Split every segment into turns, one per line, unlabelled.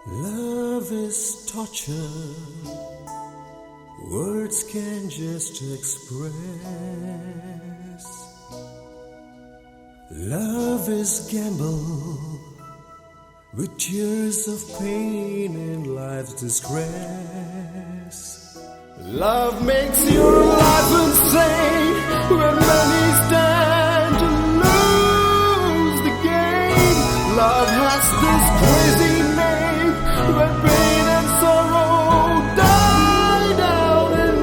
Love is torture, words can just express. Love is gamble with tears of pain and life's disgrace. Love makes your life insane when many stand to lose the game. Love has this crazy name when pain and sorrow die down in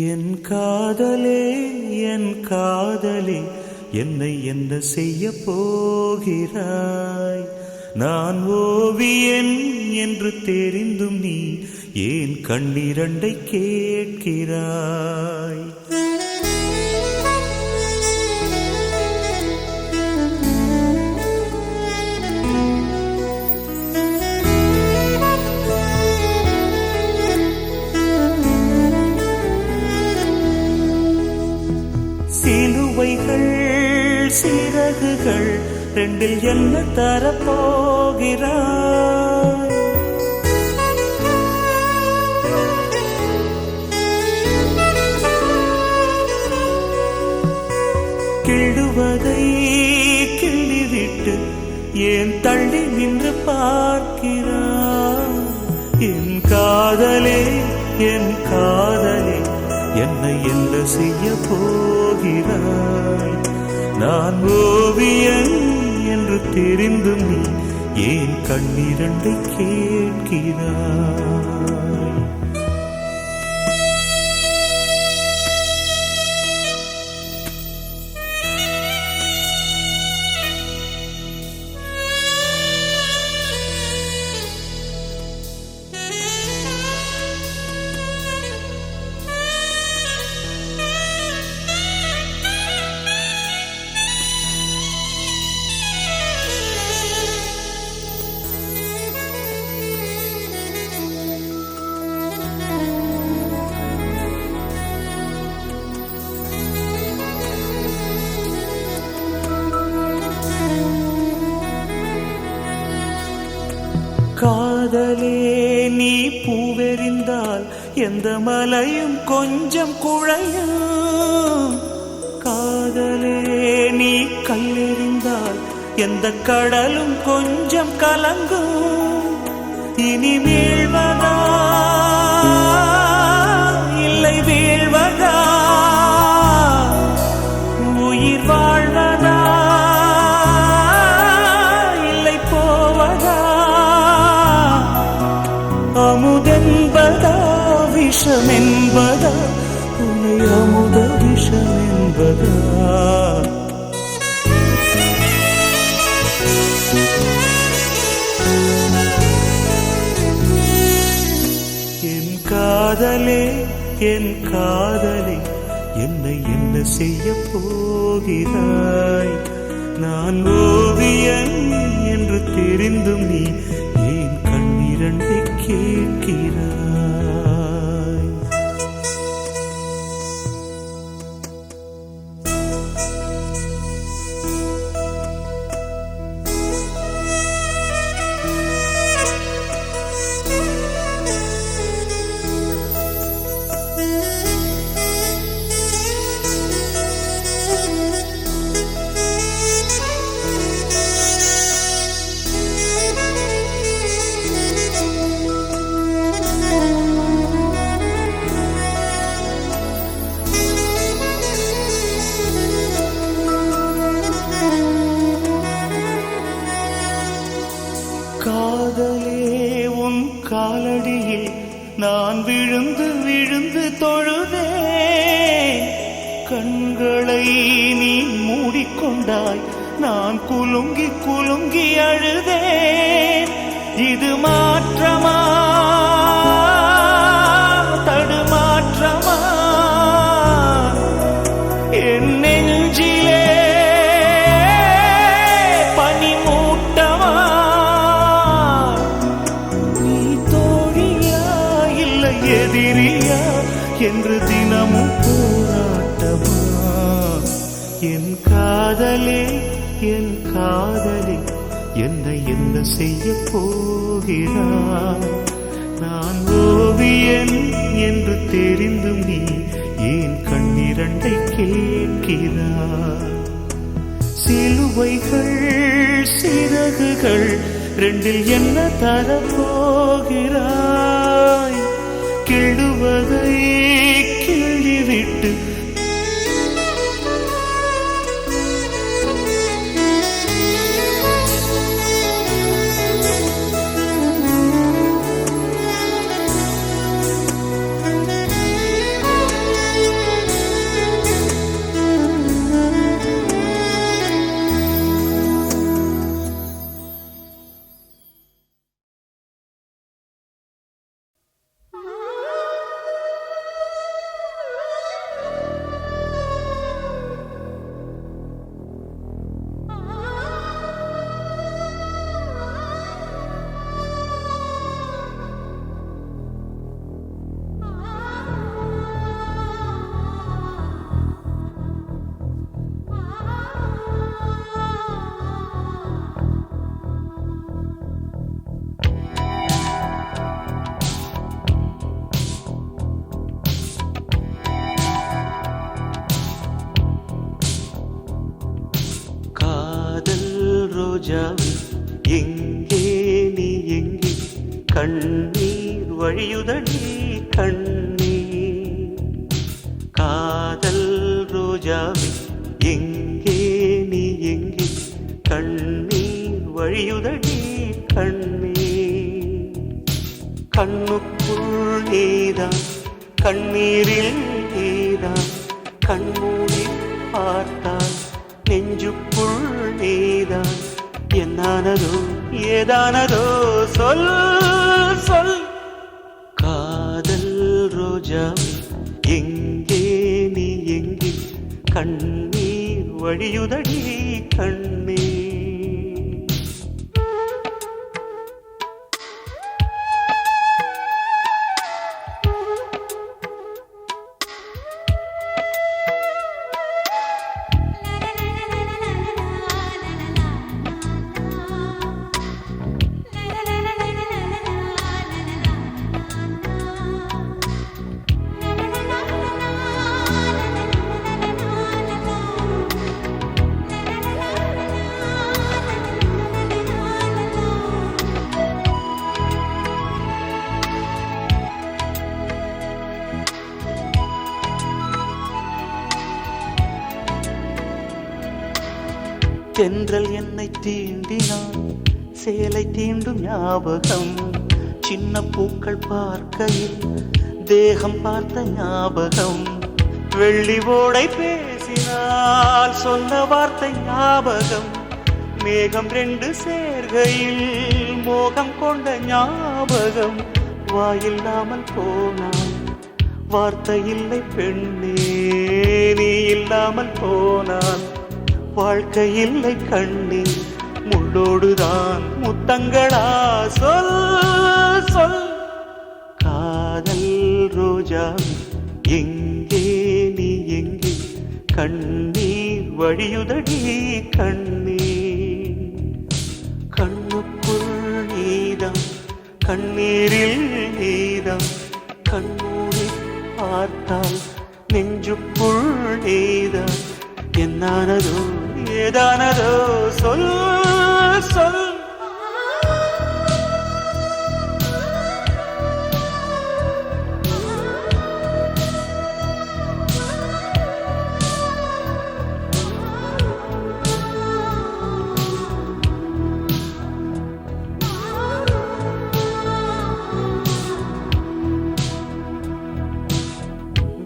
என் காதலே என் காதலே என்னை என்ன செய்ய போகிறாய்? நான் ஓவியன் என்று தெரிந்தும் நீ ஏன் கண்ணிரண்டை கேட்கிறாய்? சிலுவைகள் சிறகுகள் ரெண்டில் என்ன தரப்போகிறாய்? கிள்ளுவதை கிள்ளிவிட்டு ஏன் தள்ளி நின்று பார்க்கிறாய்? என் காதலே என் காதலே என்னை என்ன செய்ய போகிறாய்? நான் ஓவியன் என்று தெரிந்தும் நீ ஏன் கண்ணிரண்டை கேட்கிறாய்? காதலே நீ பூவெறிந்தால் எந்த மலையும் கொஞ்சம் குழையும். காதலே நீ கல்லெறிந்தால் எந்த கடலும் கொஞ்சம் கலங்கும். இனி வீழ்வதா இல்லை வீழ்வதா, உயிர் வாழ்வதா இல்லை போவதா, அமுதென்பதா விஷமென்பதா, உன்னை அமுத விஷமென்பதா? என் காதலே என் காதலே என்னை என்ன செய்ய போகிறாய்? நான் ஓவியன் என்று தெரிந்தும் நீ ஏன் கண்ணிரண்டை கேட்கிறாய்? காதலே உன் காலடியில் நான் விழுந்து விழுந்து தொழுதேன். கண்களை நீ மூடிக்கொண்டாய், நான் குலுங்கி குலுங்கி அழுதேன். இது மாற்றமா தடுமாற்றமா? என் நெஞ்சிலே பனிமூட்டமா? எதிரியா என்று தினமும் போராட்டமா? என் காதலே என் காதலே என்னை என்ன செய்ய போகிறாய்? நான் ஓவியன் என்று தெரிந்தும் நீ ஏன் கண்ணிரண்டை கேட்கிறாய்? சிலுவைகள் சிறகுகள் ரெண்டில் என்ன தரப்போகிறாய்? கிள்ளுவதை கிள்ளிவிட்டு ரோஜாவே எங்கே நீ எங்கே? கண்ணீர் வழியுதடி கண்ணீர். காதல் ரோஜாவே எங்கே நீ எங்கே? கண்ணீர் வழியுதடி கண்ணீர். கண்ணுக்குள் நீதான் கண்ணீரில் நீதான் கண்மூடி பார்த்தால் நெஞ்சுக்குள் நீதான். என்னானதோ ஏதானதோ சொல் சொல். காதல் ரோஜாவே எங்கே நீ எங்கே? கண்ணீர் வழியுதடி கண்ணீர். தென்றல் என்னை தீண்டினான் சேலை தீண்டும் ஞாபகம். சின்ன பூக்கள் பார்க்கையில் தேகம் பார்த்த ஞாபகம். வெள்ளி ஓடை பேசினால் சொன்ன வார்த்தை ஞாபகம். மேகம் ரெண்டு சேர்கையில் மோகம் கொண்ட ஞாபகம். வாயில்லாமல் போனான் வார்த்தை இல்லை பெண்ணே, நீ இல்லாமல் போனான் வாழ்க்கை இல்லை கண்ணே. முள்ளோடுதான் முத்தங்களா சொல் சொல். காதல் ரோஜா எங்கே நீ எங்கே? கண்ணீர் வழியுதடி கண்ணீர். கண்ணுக்குள் நீதான் கண்ணீரில் நீதான் கண்ணூரி பார்த்தால் நெஞ்சுக்குள் நீதான். என்னானதோ ஏதானதோ சொல் சொல்.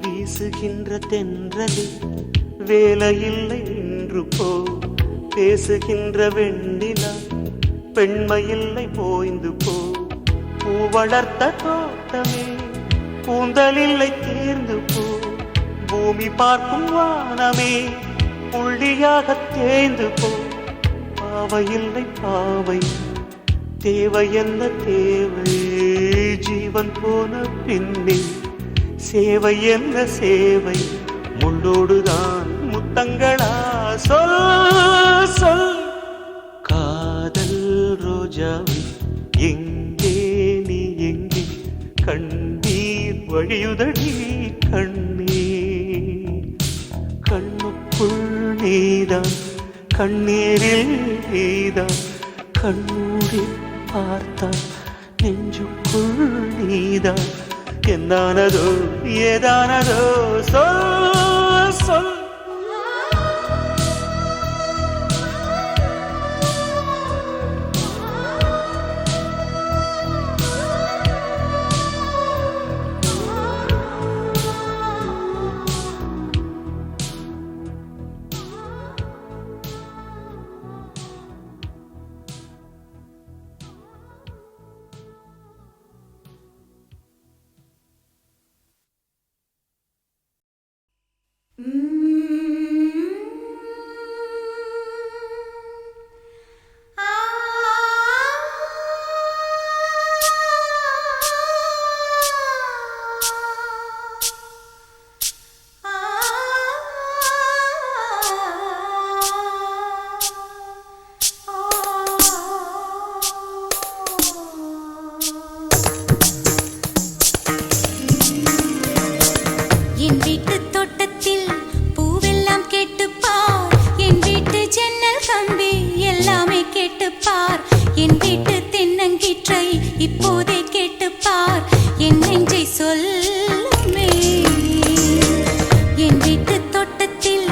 வீசுகின்ற தென்றலில் வேலையில்லை இன்று போ. பேசுகின்ற வெண்ணிலா பெண்மையில்லை போய்ந்து போ. பூ வளர்த்த தோட்டமே கூந்தலில்லை தேர்ந்து போ. பூமி பார்க்கும் வானமே புள்ளியாக தேய்ந்து போ. பாவையில்லை பாவை தேவை என்ன தேவை? ஜீவன் போன பின்னே சேவை என்ன சேவை முள்ளோடுதான் முத்தங்களா சொல் சொல் காதல் ரோஜாவை எங்கே நீ எங்கே கண்ணீர் வழியுதடி கண்ணீர் கண்ணுக்குள் நீதான் கண்ணீரில் நீதான் கண்ணூரி பார்த்தான் நெஞ்சுக்குள் நீதான் என்னானதோ ஏதானதோ சொல் சொல்
இப்போதே கேட்டுப்பார் என் நெஞ்சை சொல்லுமே என் வீட்டு தோட்டத்தில்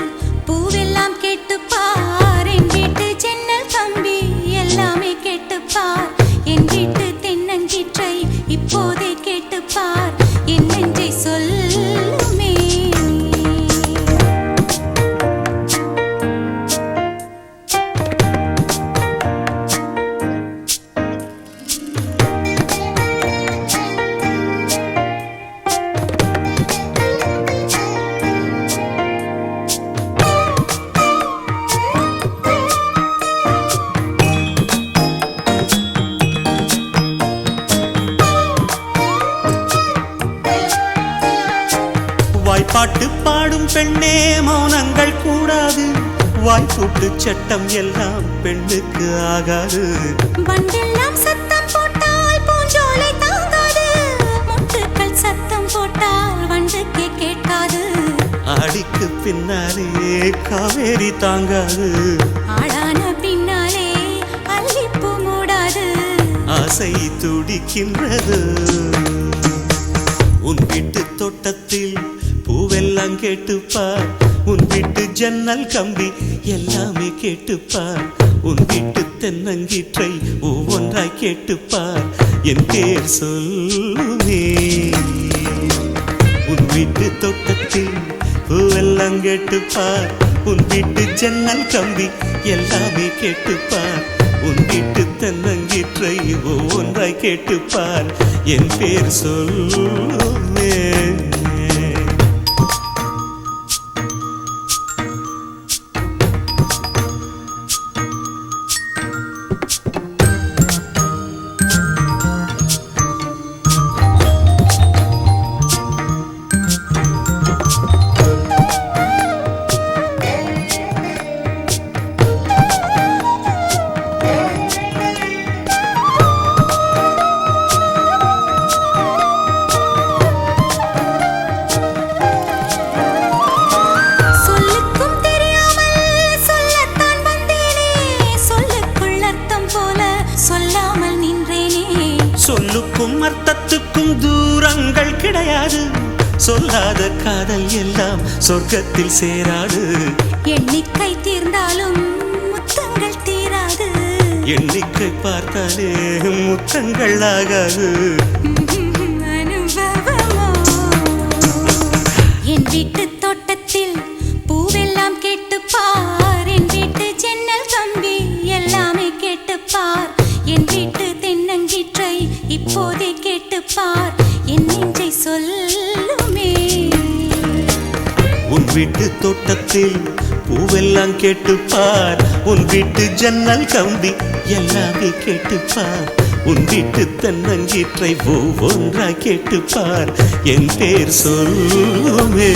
பூவெல்லாம் கேட்டுப்பார் என் வீட்டு ஜன்னல் கம்பி எல்லாமே கேட்டுப்பார் என் வீட்டு தென்னங்கீற்றை இப்போதே கேட்டுப்பார் என் நெஞ்சை சொல்லுமே
பாட்டு பாடும் பெண்ணே மௌனங்கள் கூடாது வாய்ப்பூட்டு சட்டம் எல்லாம் பெண்ணுக்கு ஆகாது
வண்டெல்லாம் சத்தம் போட்டால் பூஞ்சோலை தாங்காது முட்டுக்கள் சத்தம் போட்டால் வண்டுக்கே கேட்காது
ஆடிக்கு பின்னாலே காவேரி தாங்காது
ஆடான பின்னாலே அல்லிப்பூ மூடாது
ஆசை துடிக்கின்றது உன் வீட்டு தோட்டத்தில் பூவெல்லாம் கேட்டுப்பார் உன் வீட்டு ஜன்னல் கம்பி எல்லாமே கேட்டுப்பார் உன் வீட்டு தென்னங்கீற்றை ஒவ்வொன்றாய் கேட்டுப்பார் என் பேர் சொல்லுமே உன் வீட்டு தோட்டத்தில் பூவெல்லாம் கேட்டுப்பார் உன் வீட்டு ஜன்னல் கம்பி எல்லாமே கேட்டுப்பார் உன் வீட்டு தென்னங்கீற்றை ஒவ்வொன்றாய் கேட்டுப்பார் என் பேர் சொல்லுமே சொல்லுக்கும் அர்த்தத்துக்கும் தூரங்கள் கிடையாது சொல்லாத காதல் எல்லாம் சொர்க்கத்தில் சேராது
எண்ணிக்கை தீர்ந்தாலும் முத்தங்கள் தீராது
எண்ணிக்கை பார்த்தாலே முத்தங்கள் ஆகாது
அனுபவமோ என் வீட்டு தோட்டத்தில் பூவெல்லாம் கேட்டுப்பார் என் வீட்டு ஜன்னல் கம்பி எல்லாமே கேட்டுப்பார் என் வீட்டு தென்னங்கீற்றை இப்போதே கேட்டுப்பார் என் நெஞ்சை சொல்லுமே
உன் வீட்டு தோட்டத்தில் பூவெல்லாம் கேட்டுப்பார் உன் வீட்டு ஜன்னல் கம்பி எல்லாமே கேட்டுப்பார் உன் வீட்டு தென்னங்கீற்றை ஒவ்வொன்றாய் கேட்டுப்பார் என் பேர் சொல்லுமே.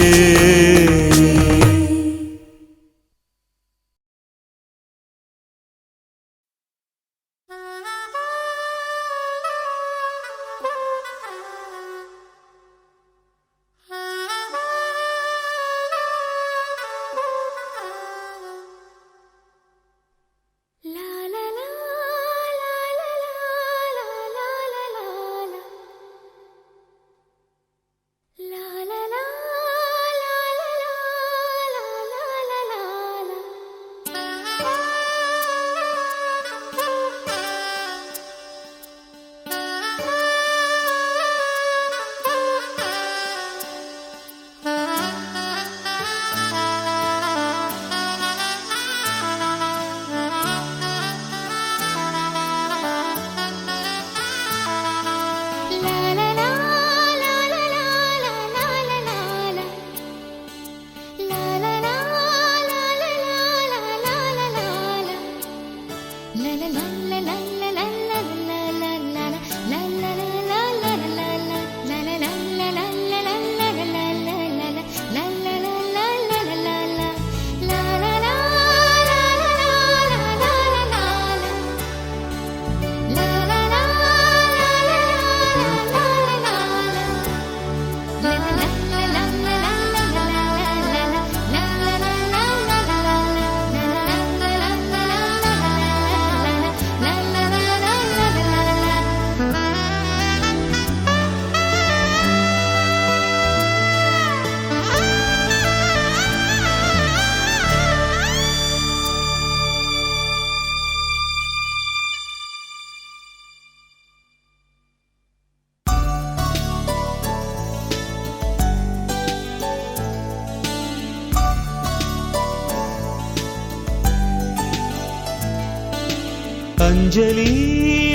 अंजलि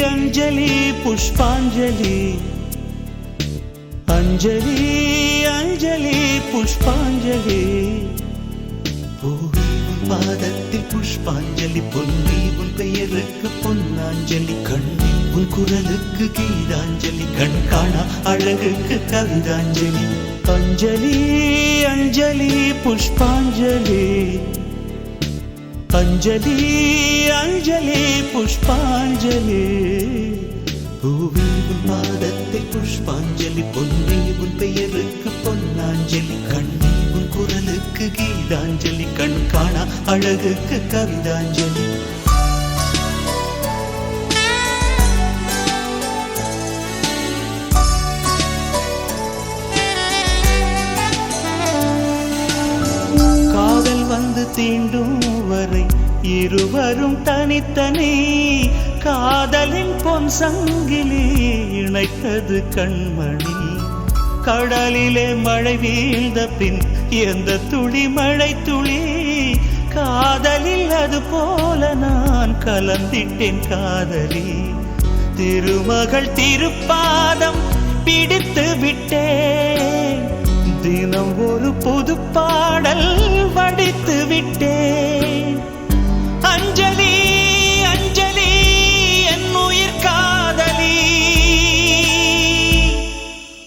अंजलि पुष्पांजलि अंजलि अंजलि पुष्पांजलि பூவி உன் பாதத்தில் புஷ்பாஞ்சலி பொன்னி உன் பெயருக்கு பொன்னாஞ்சலி கண்ணி உன் குரலுக்கு கீதாஞ்சலி கண் காணா அழகுக்கு கவிதாஞ்சலி अंजलि अंजलि पुष्पांजलि अंजलि अंजलि पुष्पांजलि பூவி உன் பாதத்தில் புஷ்பாஞ்சலி பொன்னி உன் பெயருக்கு பொன்னாஞ்சலி கண்ணி உன் குரலுக்கு கீதாஞ்சலி கண் காணா அழகுக்கு கவிதாஞ்சலி காதல் வந்து தீண்டும் வரை இருவரும் தனித்தனி காதலின் பொன் சங்கிலி இணைத்தது கண்மணி கடலிலே மழை வீழ்ந்த பின் எந்த துளி மழை துளி காதலில் அது போல நான் கலந்திட்டேன் காதலி திருமகள் திருப்பாதம் பிடித்து விட்டேன் தினம் ஒரு புது பாடல் வடித்து விட்டேன் अंजलि अंजलि என் உயிர் காதலி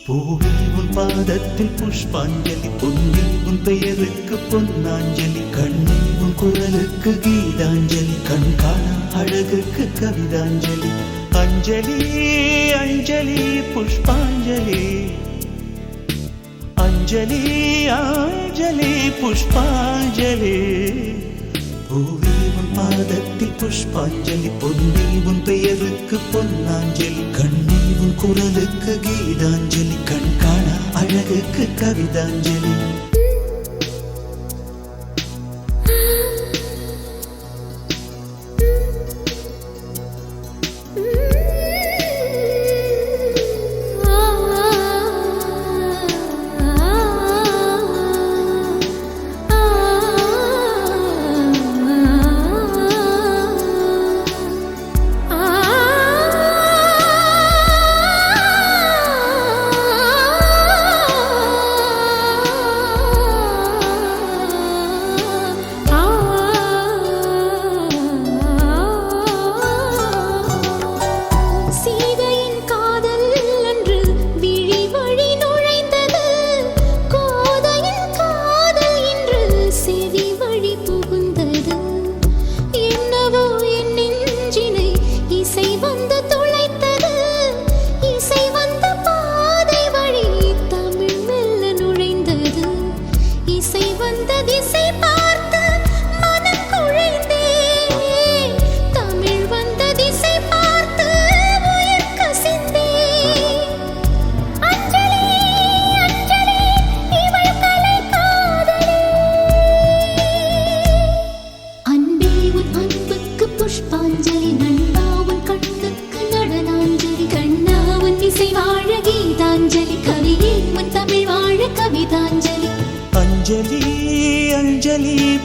பூவி உன் பாதத்தில் புஷ்பாஞ்சலி பொன்னி உன் பெயருக்கு பொன்னாஞ்சலி கண்ணி உன் குரலுக்கு கீதாஞ்சலி கண் காணா அழகுக்கு கவிதாஞ்சலி अंजलि अंजलि पुष्पांजलि अंजलि अंजलि पुष्पांजलि பூவி உன் பாதத்தில் புஷ்பாஞ்சலி பொன்னி உன் பெயருக்கு பொன்னாஞ்சலி கண்ணி உன் குரலுக்கு கீதாஞ்சலி கண் காணா அழகுக்கு கவிதாஞ்சலி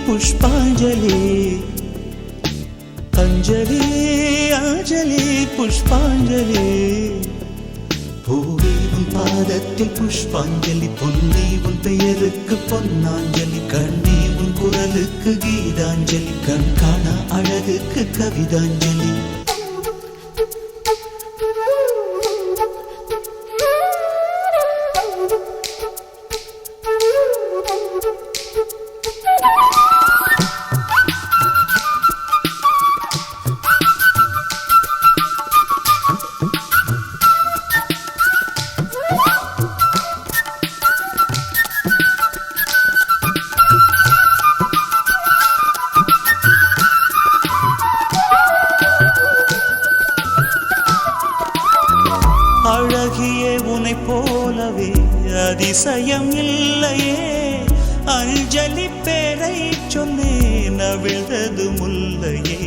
புஷ்பாஞ்சலி அஞ்சலி அஞ்சலி புஷ்பாஞ்சலி பூவே உன் பாதத்தில் புஷ்பாஞ்சலி பொன்னி உன் பெயருக்கு பொன்னாஞ்சலி கண்ணே உன் குரலுக்கு கீதாஞ்சலி கண் காண அழகுக்கு கவிதாஞ்சலி அழகியே உனை போலவே அதிசயம் இல்லையே அஞ்சலி பேரை சொன்னேன் அவிழ்ந்தது முல்லையே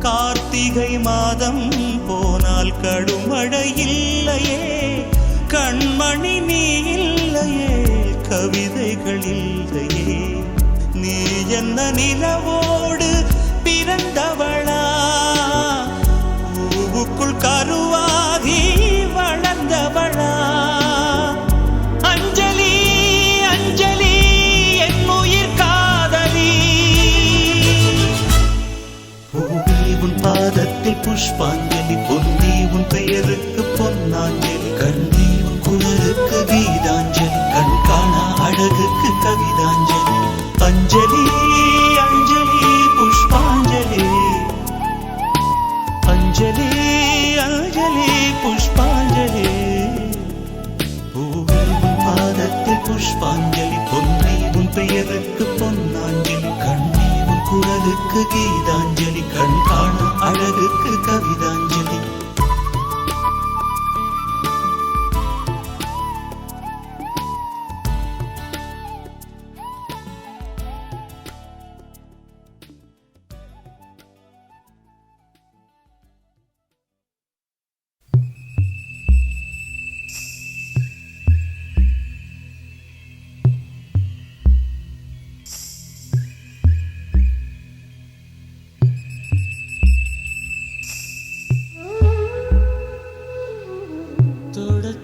கார்த்திகை மாதம் போனால் கடுமழை இல்லையே கண்மணி நீ இல்லையே கவிதைகள் இல்லையே நீ என்ன நிலவோடு பிறந்தவளா பூவுக்குள் கருவாகி வளர்ந்தவளா அஞ்சலி அஞ்சலி என் உயிர் காதலி பூவே உன் பாதத்தில் புஷ்பாஞ்சலி பொன்னி உன் பெயருக்கு பொன்னாஞ்சலி கண்ணி உன் குரலுக்கு கீதாஞ்சலி கண் காண அழகுக்கு கவிதாஞ்சலி அஞ்சலி அஞ்சலி புஷ்பாஞ்சலி அஞ்சலி அஞ்சலி புஷ்பாஞ்சலி பூவே உன் பாதத்தில் புஷ்பாஞ்சலி பொன்னி உன் பெயருக்கு பொன்னாஞ்சலி கண்ணி உன் குரலுக்கு கீதாஞ்சலி கண் காண அழகுக்கு கவிதாஞ்சலி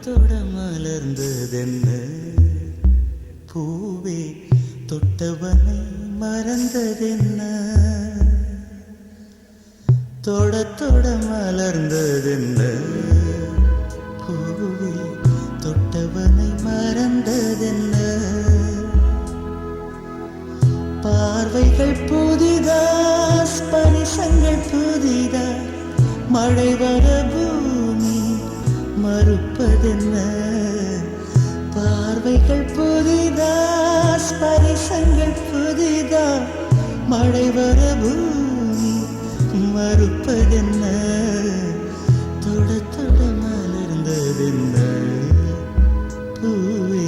தொட மலர்ந்ததென்ன பூவே தொட்டவனை மறந்ததென்ன தொட மலர்ந்ததென்ன பூவே தொட்டவனை மறந்ததென்ன பார்வைகள் புதிதா ஸ்பரிசங்கள் புதிதா மழை வர பூமி மறுப்பதென்ன பார்வைகள் புதிதா ஸ்பரிசங்கள் புதிதா மழை வர பூமி மறுப்பதென்ன தொட மலர்ந்ததென்ன பூவே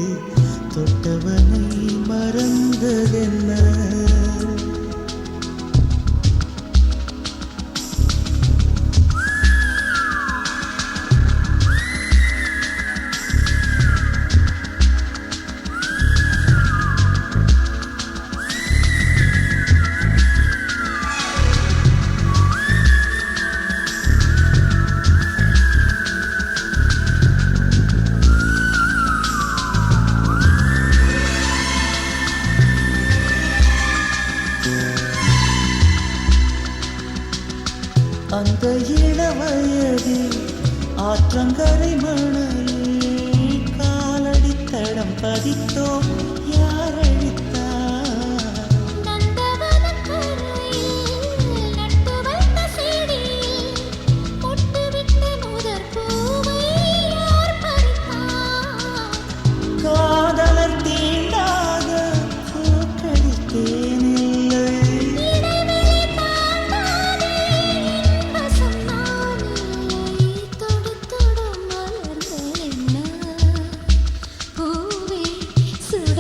தொட்டவனை மறந்ததென்ன அந்த இளவயதில் ஆற்றங்கரை மணலில் காலடி தடம் பதித்தோம் யார் அழித்தார் காதலர் தீண்டாத பூக்களித்தேன்
சுட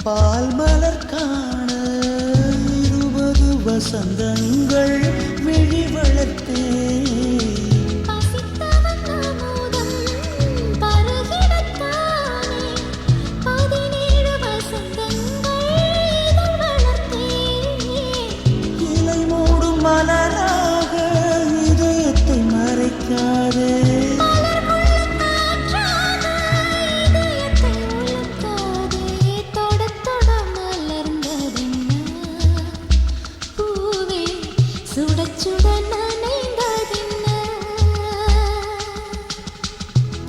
பால் மலர் காண 20 வசந்தங்கள் விழி வளர்த்தேன். இலை மூடும் மலராக இதயத்தை மறைக்காதே.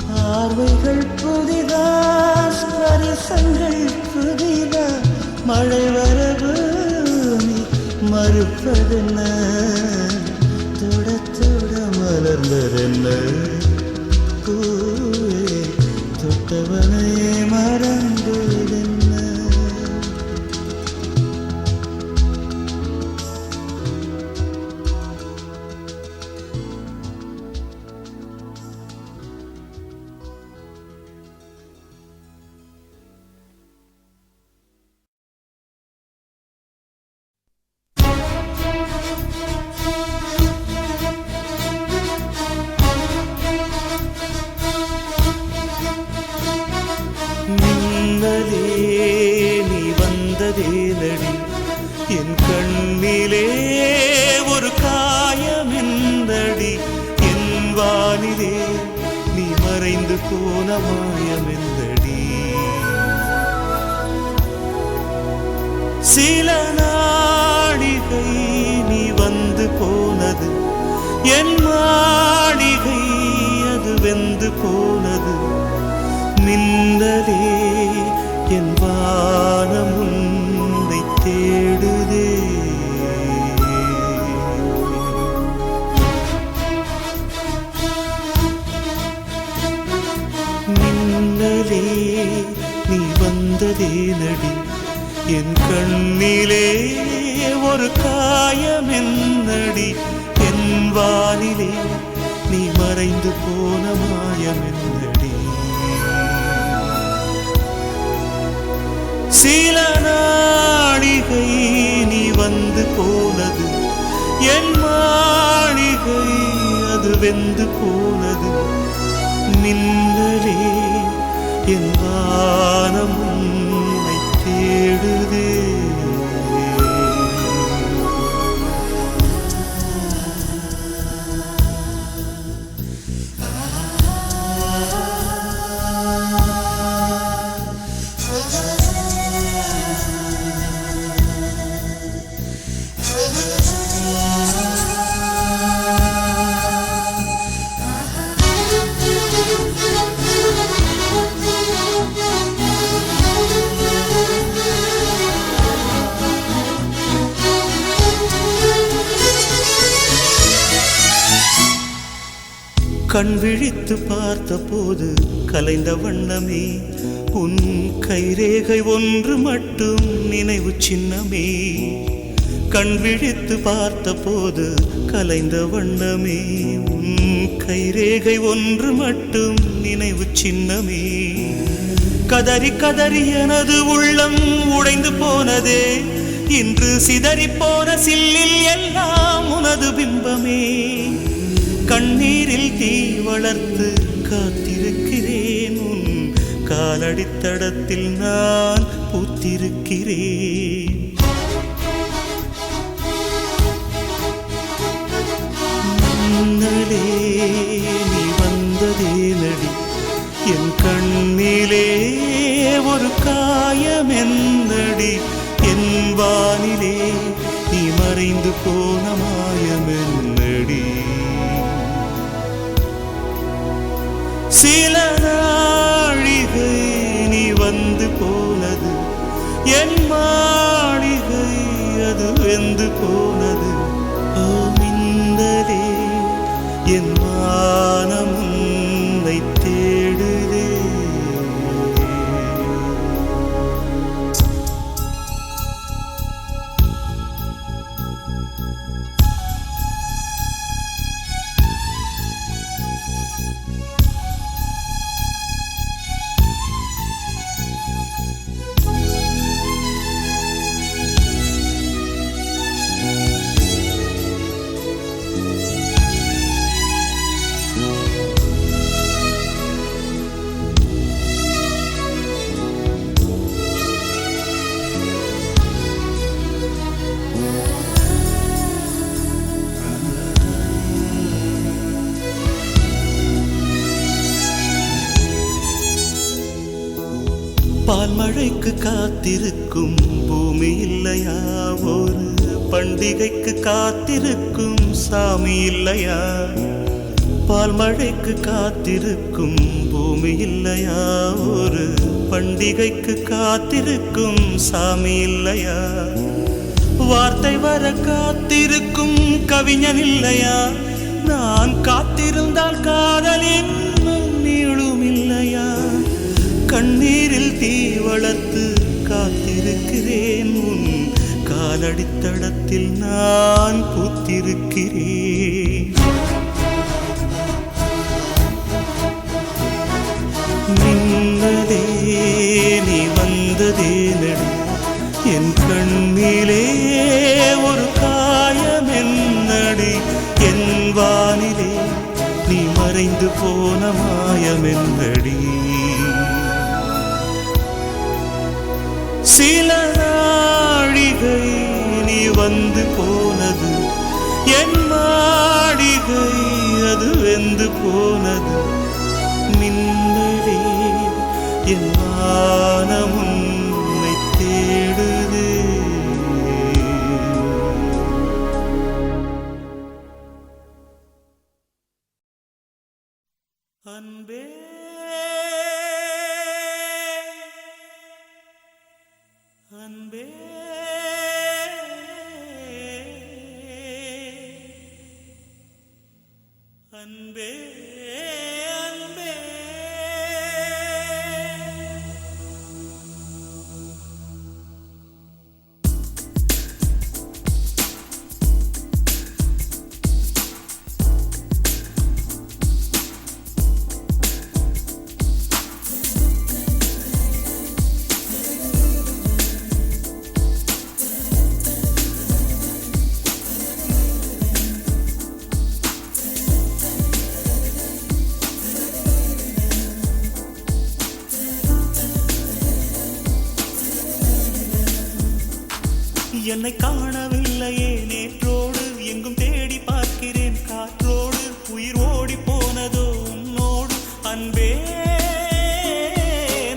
பார்வைகள் புதிதா, ஸ்பரிசங்கள் புதிதா, மழை வரவு நீ மறுப்பதென்ன, தொட தொட மலர்ந்ததென்ன, பூவே தொட்டவனையே மறந்ததென்ன. நீ வந்ததேனடி என் கண்ணிலே ஒரு காயமெந்தடி, என் வானிலே நீ மறைந்து போன மாயமெந்தடி. சில நாடிகை நீ வந்து போனது, என் மாளிகை அது வெந்து போனது. மின்னலே என் வானம் உன்னை தேடுதே. மின்னலே நீ வந்ததேனடி என் கண்ணிலே ஒரு காயமென்னடி, என் வானிலே நீ மறைந்து போன மாயமென்னடி. சில நாளிகை நீ வந்து போனது, என் மாளிகை அது வெந்து போனது. மின்னலே என் வானம் உன்னை தேடுதே. கண் விழித்து பார்த்த போது கலைந்த வண்ணமே உன் கைரேகை ஒன்று மட்டும் நினைவு சின்னமே. கண் விழித்து பார்த்த போது கலைந்த வண்ணமே உன் கைரேகை ஒன்று மட்டும் நினைவு சின்னமே. கதறி கதறி எனது உள்ளம் உடைந்து போனதே, இன்று சிதறி போன சில்லில் எல்லாம் உனது பிம்பமே. கண்ணீரில் தீ வளர்த்து காத்திருக்கிறேன், உன் காலடித்தடத்தில் நான் பூத்திருக்கிறேன். மின்னலே நீ வந்ததேனடி என் கண்ணிலே ஒரு காயமென்னடி, என் வானிலே நீ மறைந்து போன மாயமென்னடி. சில நாழிகை நீ வந்து போனது, என் மாளிகை அது வெந்து போனது. ஓ மின்னலே என் வானம் உன்னை தேடுதே. மழைக்கு காத்திருக்கும் பூமி இல்லையா? ஒரு பண்டிகைக்கு காத்திருக்கும் சாமி இல்லையா? பால் மழைக்கு காத்திருக்கும் பூமி இல்லையா? ஒரு பண்டிகைக்கு காத்திருக்கும் சாமி இல்லையா? வார்த்தை வர காத்திருக்கும் கவிஞன் இல்லையா? நான் காத்திருந்தால் காதலின் நீளும் இல்லையா? கண்ணீரில் தீ வளர்த்து காத்திருக்கிறேன், உன் காலடித்தடத்தில் நான் பூத்திருக்கிறேன். நின்னதே நீ வந்ததே நடி, என் கண்ணிலே ஒரு காயம் என்னடி? என் வானிலே நீ மறைந்து போன மாயம் என்னடி? சில நாழிகை நீ வந்து போனது, என் மாளிகை அது வெந்து போனது. மின்னலே என் வானம் உன்னை தேடுதே. அன்பே அன்பே அன்பே அன்பே. என்னை காணவில்லையே நேற்றோடு, எங்கும் தேடி பார்க்கிறேன் காற்றோடு. உயிர் ஓடி போனதோ உன்னோடு அன்பே.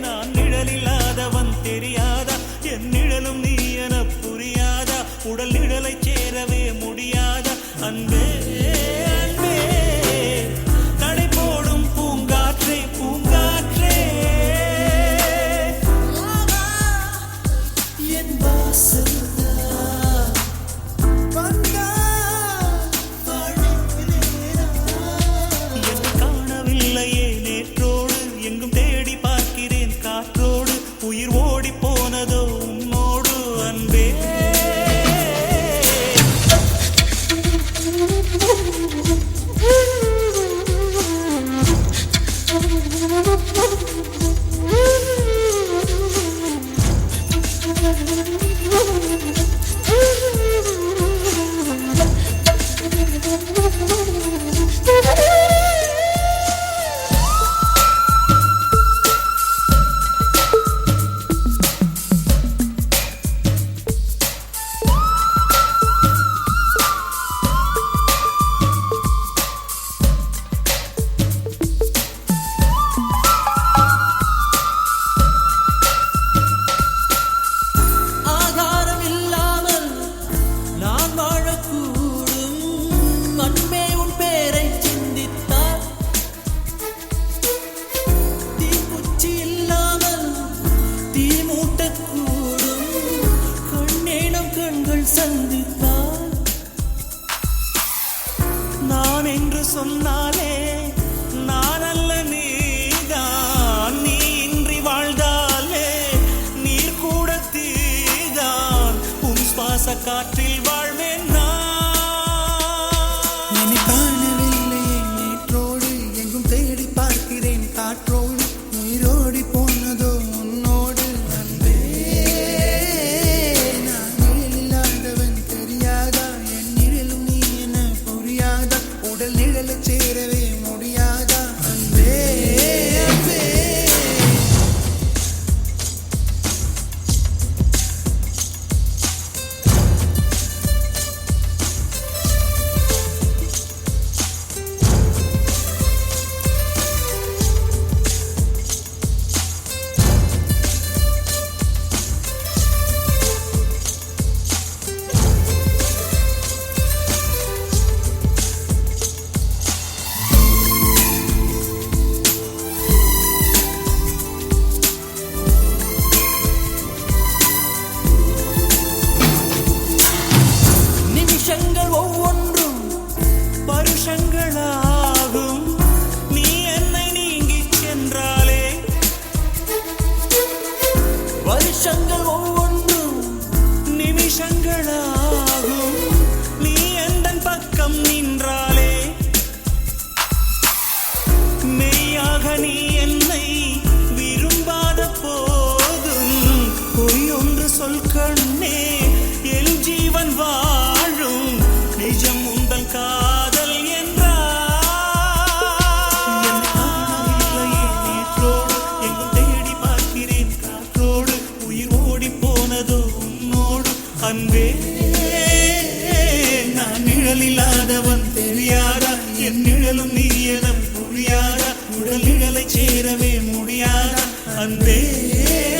நான் நிழலில்லாதவன் தெரியாதா? என் நிழலும் நீ என புரியாதா? உடல் நிழலை சேரவே முடியாதா? அன்பே அன்பே, நடை போடும் பூங்காற்றே பூங்காற்றே, என் வாசல் உயிர் ஓடி போனதோ உன்னோடு அன்பே. நான் என்று சொன்னாலே நான் அல்ல நீதான். நீ இன்றி வாழ்ந்தாலே நீர் கூட தீதான். உன் சுவாச காற்றில் வாழ்வேன் நான்.
என்னை காணவில்லையே நேற்றோடு, எங்கும் தேடி பார்க்கிறேன் காற்றோடு. உயிரோடி போனதோ உன்னோடு அன்பே. நான் நிழலில்லாதவன் தெரியாதா? என் நிழலும் நீ என புரியாதா? உடல் நிழலை சேரவே முடியாதா? அன்பே அன்பே.
அன்பே நான் நிழலில்லாதவன் தெரியாதா என் நிழலும் நீ என புரியாதா உடல் நிழலை சேரவே முடியாதா அன்பே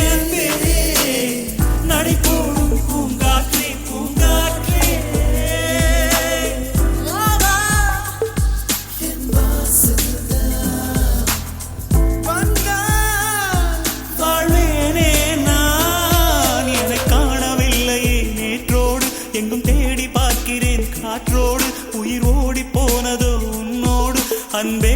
அன்பே நடை போடும் பூங்காற்றே பூங்காற்றே வாழ்வேனே நான் என்னை காணவில்லையே நேற்றோடு எங்கும் தேடி பார்க்கிறேன் காற்றோடு உயிர் ஓடி போனதோ உன்னோடு அன்பே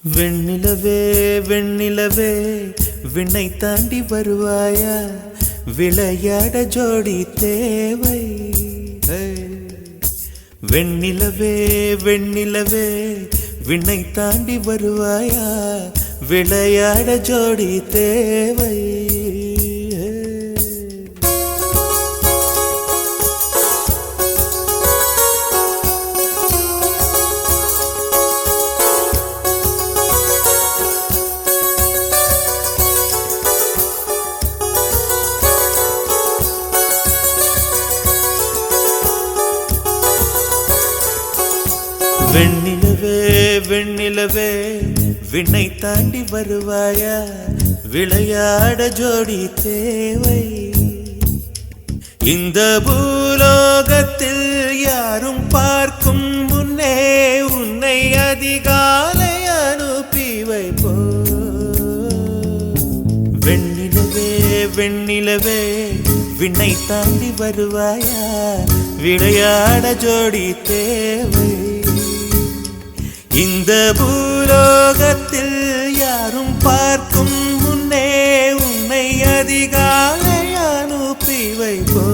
வெண்ணிலவே வெண்ணிலவே விண்ணை தாண்டி வருவாயா விளையாட ஜோடி தேவை வெண்ணிலவே வெண்ணிலவே விண்ணை தாண்டி வருவாயா விளையாட ஜோடி தேவை வெண்ணிலவே வெண்ணிலவே விண்ணை தாண்டி வருவாயா விளையாட ஜோடி தேவை இந்த பூலோகத்தில் யாரும் பார்க்கும் முன்னே உன்னை அதிகாலை அனுப்பி வைப்போ வெண்ணிலவே வெண்ணிலவே விண்ணை தாண்டி வருவாயா விளையாட ஜோடி தேவை இந்த பூலோகத்தில் யாரும் பார்க்கும் முன்னே உன்னை அதிகாலை அனுப்பி வைப்போ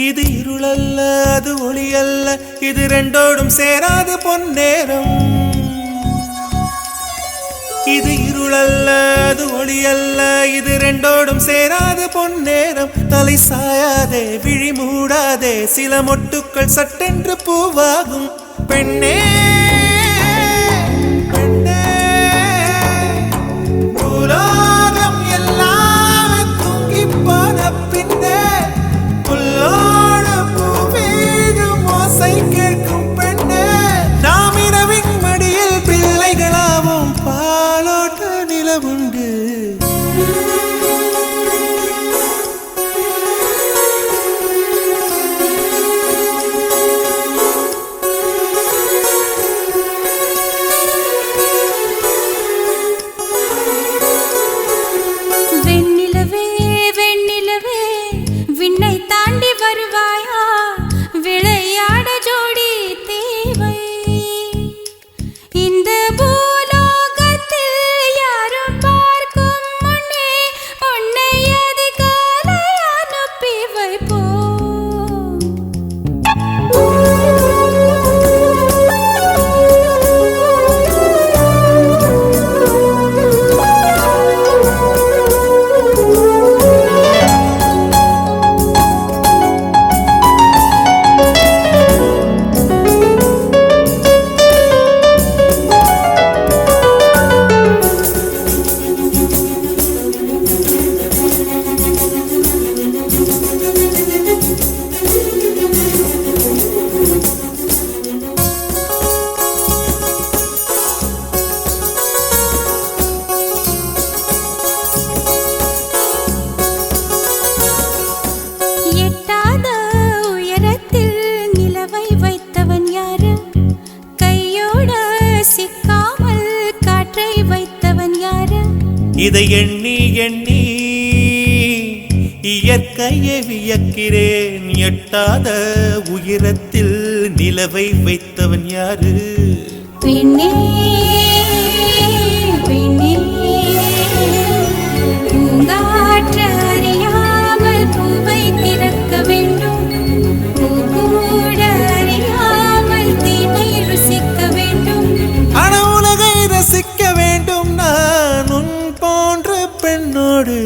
இது இருளல்ல அது ஒளியல்ல இது ரெண்டோடும் சேராது பொன்னேரம் இது இருளல்ல அது ஒளியல்ல இது ரெண்டோடும் சேராது பொன்னேரம் தலை சாயாதே விழி மூடாதே சில மொட்டுக்கள் சட்டென்று பூவாகும் பெண்ணே பெண்ணே பூலோகம் எல்லாம் தூங்கி போன பின்னே புல்லோட பூவீடும் ஓசை கேட்கும் பெண்ணே நாம் இரவின் மடியில் பிள்ளைகளாவும் பாலோட்ட நிலவுண்டு
வெண்ணிலவே வெண்ணிலவே விண்ணை தாண்டி வருவாயா விளையாட ஜோடி
இதை எண்ணி எண்ணி இயற்கையை வியக்கிறேன். எட்டாத உயரத்தில் நிலவை வைத்தவன் யாரு?
பெண்ணே பெண்ணே பூங்காற்று அறியாமல் பூவை திறக்க வேண்டும். பூக்கூட அறியாமல் தீனை ருசிக்க வேண்டும்.
ஆனா உலகை ரசிக்க வேண்டும் நான் உன் போன்ற பெண்ணோடு.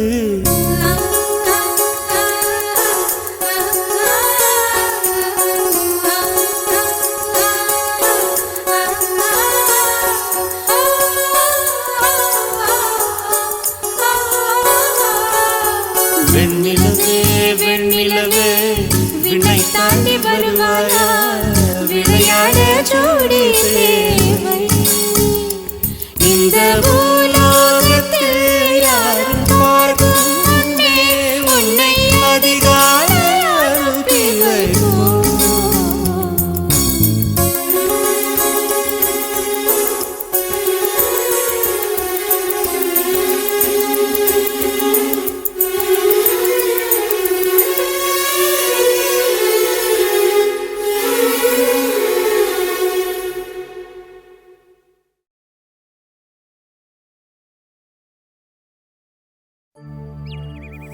வெண்ணிலவே வெண்ணிலவே விண்ணை தாண்டி வருவாயா?
விளையாட ஜோடி தேவை. இந்த பூலோகத்தில் யாரும் பார்க்கும் முன்னே உன்னை அதிகாலை அனுப்பி வைப்போம்.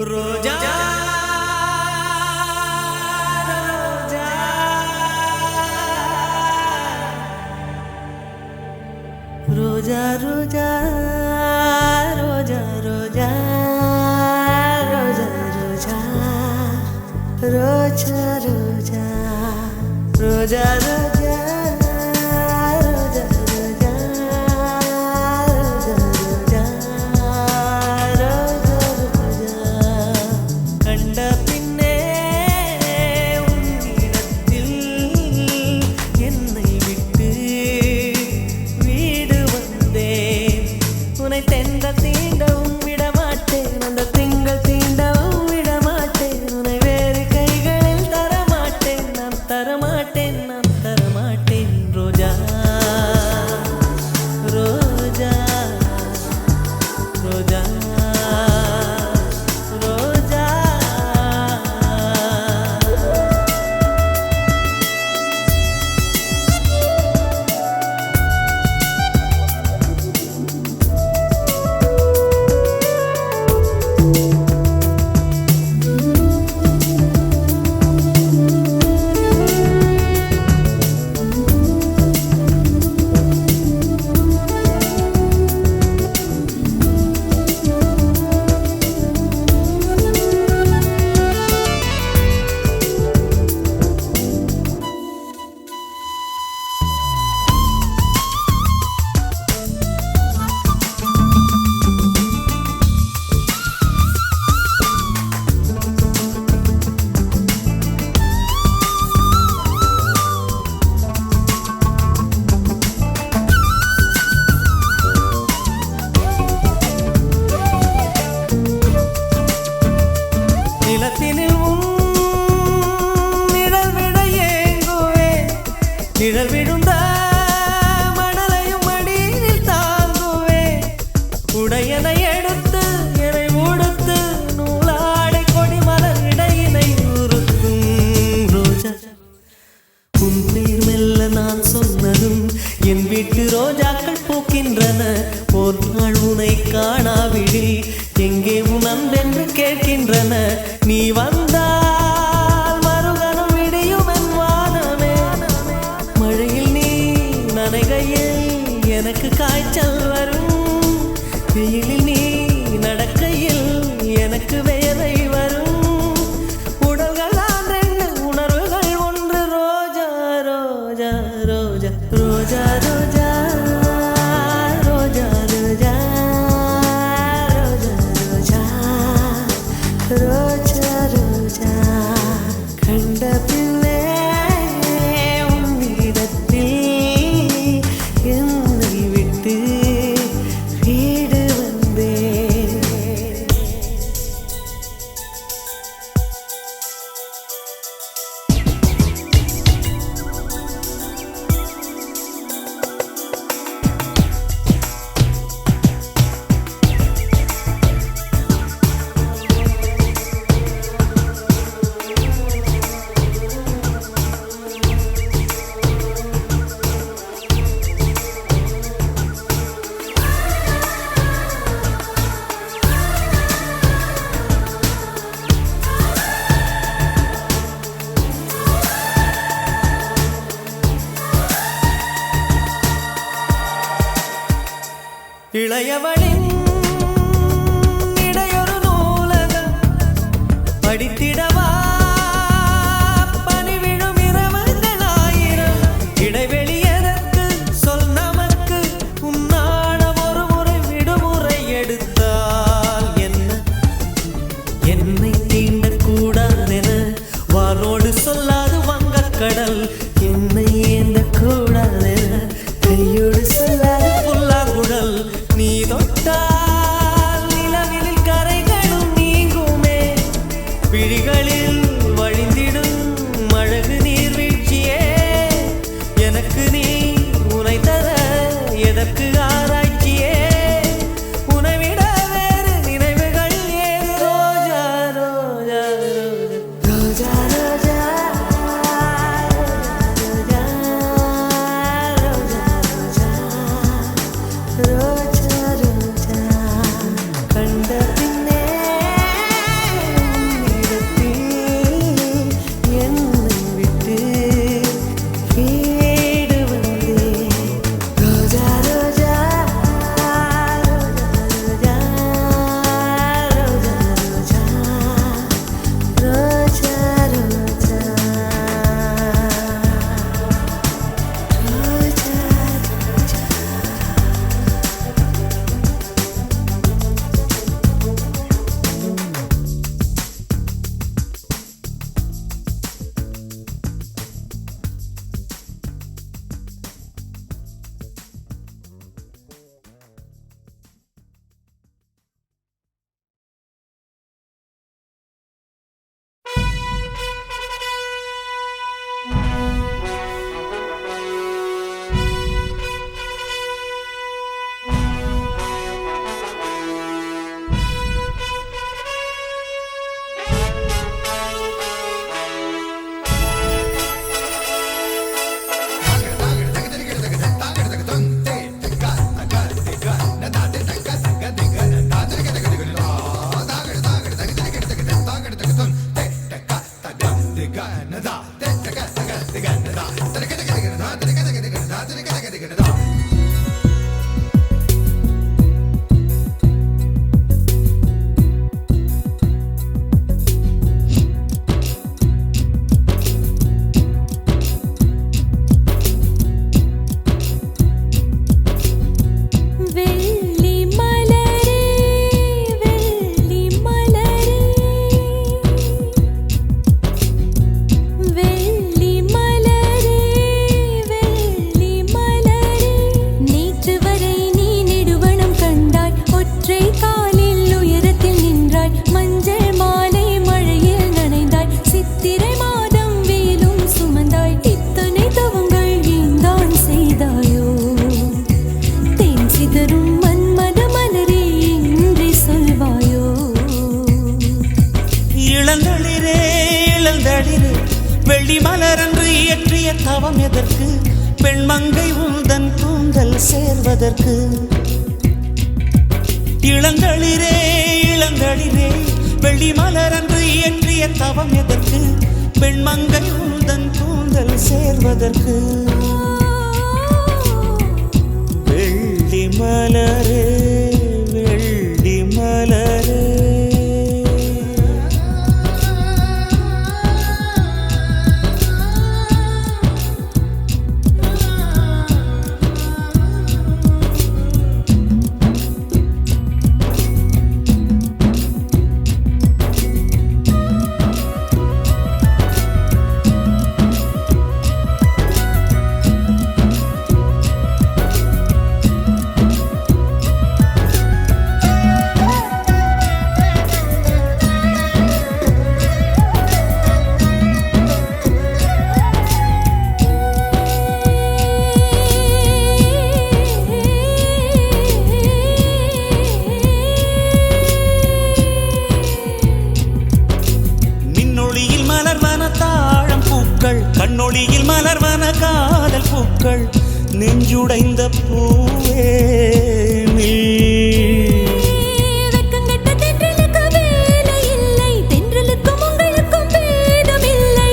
ரோஜா ரோஜா ரோஜா ரோஜா ரோஜா ரோஜா ரோஜா ரோஜா ரோஜா ரோஜா ரோஜா நிழல் விழுந்த மணலையும் அடியில் தாங்குவே. உடையனை எடுத்து என்னை உடுத்து நூலாடை கொடி மலர் இடையினை உறுத்தும். ரோஜா உன் பேர் மெல்ல நான் சொன்னதும் என் வீட்டு ரோஜாக்கள் பூக்கின்றன. ஒரு நாள் உனை காணாவிடில் எங்கே உன் அன்பென்று கேட்கின்றன. நீ வந்தால் மறுகணம் விடியும் என் வானமே. மழையில் நீ நனைகையில் எனக்கு காய்ச்சல் வரும். வெயிலில் நீ நடக்கையில் எனக்கு வேலை வரும். உடல்கள் தான் ரெண்டு, உணர்வுகள் ஒன்று. ரோஜா ரோஜா ரோஜா ரோஜா ரோஜா ரோஜா ரோஜா ரோஜா ரோஜா ரோஜா கண்ட பிள்ளை உன்னிடத்தில் என்னை விட்டு
இளையவளின் இடையொரு நூலகம் படித்திடவா பனிவிழும் இரவுகள் ஆயிரம் இடைவெளி எதற்கு சொல் நமக்கு உன்னாடம் ஒரு முறை விடுமுறை எடுத்தால் என்ன என்னை தீண்டக்கூடாதென வானோடு சொல்லாது வங்கக்கடல் என்னை ஏந்த கூடாதென கையோடு சொல்லாது புல்லாங்குழல் நீ தொட்டால் நிலவில் கரைகளும் நீங்குமே விழிகளில் வழிந்திடும் அழகு நீர்வீழ்ச்சியே எனக்கு நீ உனை தர எதற்கு ஆராய்ச்சியே உனைவிட வேறு நினைவுகள் ஏது ரோஜா ரோஜா ரோஜா ரோஜா
வெள்ளி மலரன்று இயற்றிய தவம் எதற்கு பெண்மங்கை உந்தன் கூந்தல் சேர்வதற்கு இளங்களிரே இளங்களிரே வெள்ளி மலரன்று இயற்றிய தவம் எதற்கு பெண்மங்கை உந்தன் கூந்தல் சேர்வதற்கு வெள்ளி மலரே வெள்ளி மலரே கண்ணொளியில் மலர்வன காதல் பூக்கள் நெஞ்சுடைந்த பூவே
வெக்கங்கட்ட தென்றலுக்கு வேலை இல்லை தென்றலுக்கும் உங்களுக்கும் பேதம் இல்லை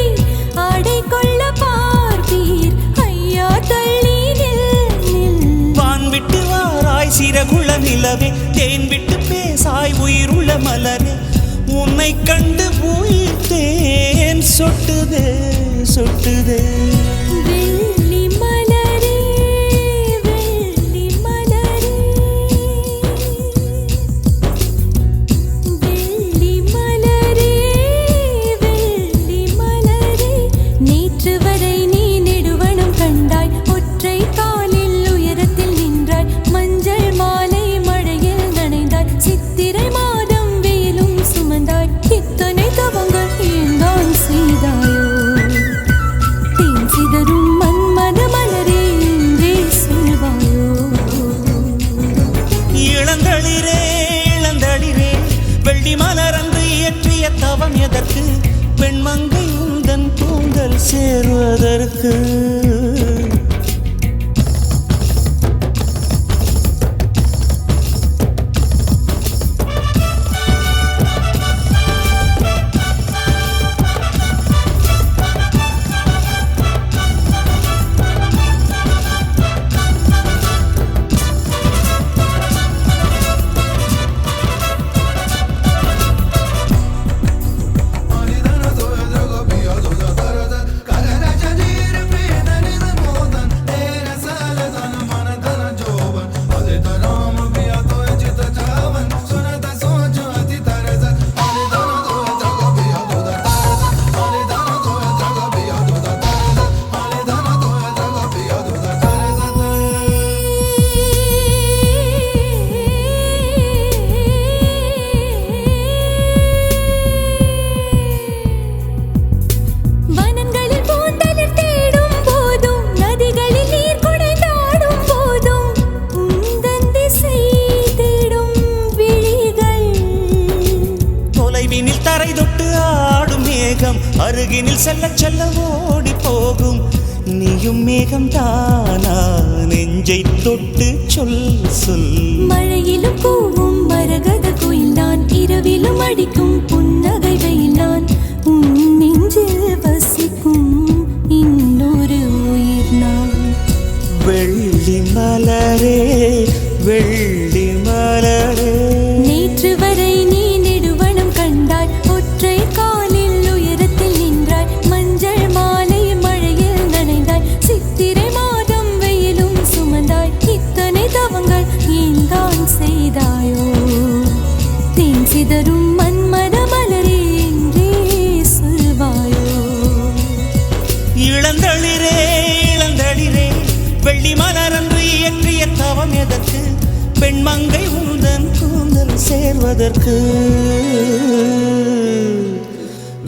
ஆடை கொள்ள பார்த்தீர் ஐயா தள்ளி நில்
வான் விட்டு வாராய் சிறகுள நிலவே தேன் விட்டு பேசாய் உயிருள்ள மலரே உன்னை கண்டு உயிர் தேன் சொட்டுதே சொட்டுதே
வெள்ளி மலரே வெள்ளி மலரே வெள்ளி மலரே வெள்ளி மலரே நேற்று வரை நீ நெடுவனம் கண்டாய் ஒற்றை காலில் உயரத்தில் நின்றாய் மஞ்சள் மாலை மழையில் நனைந்தாய் சித்திரை மாதம் வெயிலும் சுமந்தாய் இத்தனை தவங்கள் ஏன்தான் செய்தாயோ தேன் சிதறும் மன்மத மலரே என்றே சொல்வாயோ
இளந்தளிரே இளந்தளிரே வெள்ளி மலரந்து இயற்றிய தவம் எதற்கு பெண்மங்கை உந்தன் கூந்தல் சேருவதற்கு
வனங்களில் பூந்தளிர் தேடும் போதும் நதிகளில் நீர் குடைந்தாடும் போதும் உந்தன் திசை தேடும் விழிகள்
தொலைவினில் தரை தொட்டு ஆடும் மேகம் அருகினில் செல்ல செல்ல ஓடி போகும் நீயும் மேகம் தானா நெஞ்சை தொட்டு சொல் சொல்
மழையிலும் பூவும் மரகத குயில்தான் இரவிலும் அடிக்கும் புன்னகை வெயில்தான் உன் நெஞ்சில் வசிக்கும் இன்னொரு உயிர் நான்
வெள்ளி மலரே வெள்ளி மலரே
நேற்று வரை நீ நெடுவனம் கண்டாய் ஒற்றை காலில் உயரத்தில் நின்றாய் மஞ்சள் மாலை மழையில் நனைந்தாய் சித்திரை மாதம் வெயிலும் சுமந்தாய் இத்தனை தவங்கள் ஏன்தான் செய்தாயோ தேன் சிதறும் மன்மத மலரே என்றே சொல்வாயோ
இளந்தளிரே இளந்தளிரே வெள்ளி மலரன்று இயற்றிய தவம் எதற்கு பெண்மங்கை உந்தன் கூந்தல் சேர்வதற்கு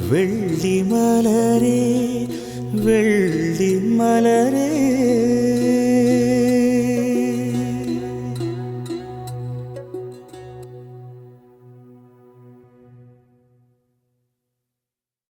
வெள்ளி மலரே வெள்ளி மலரே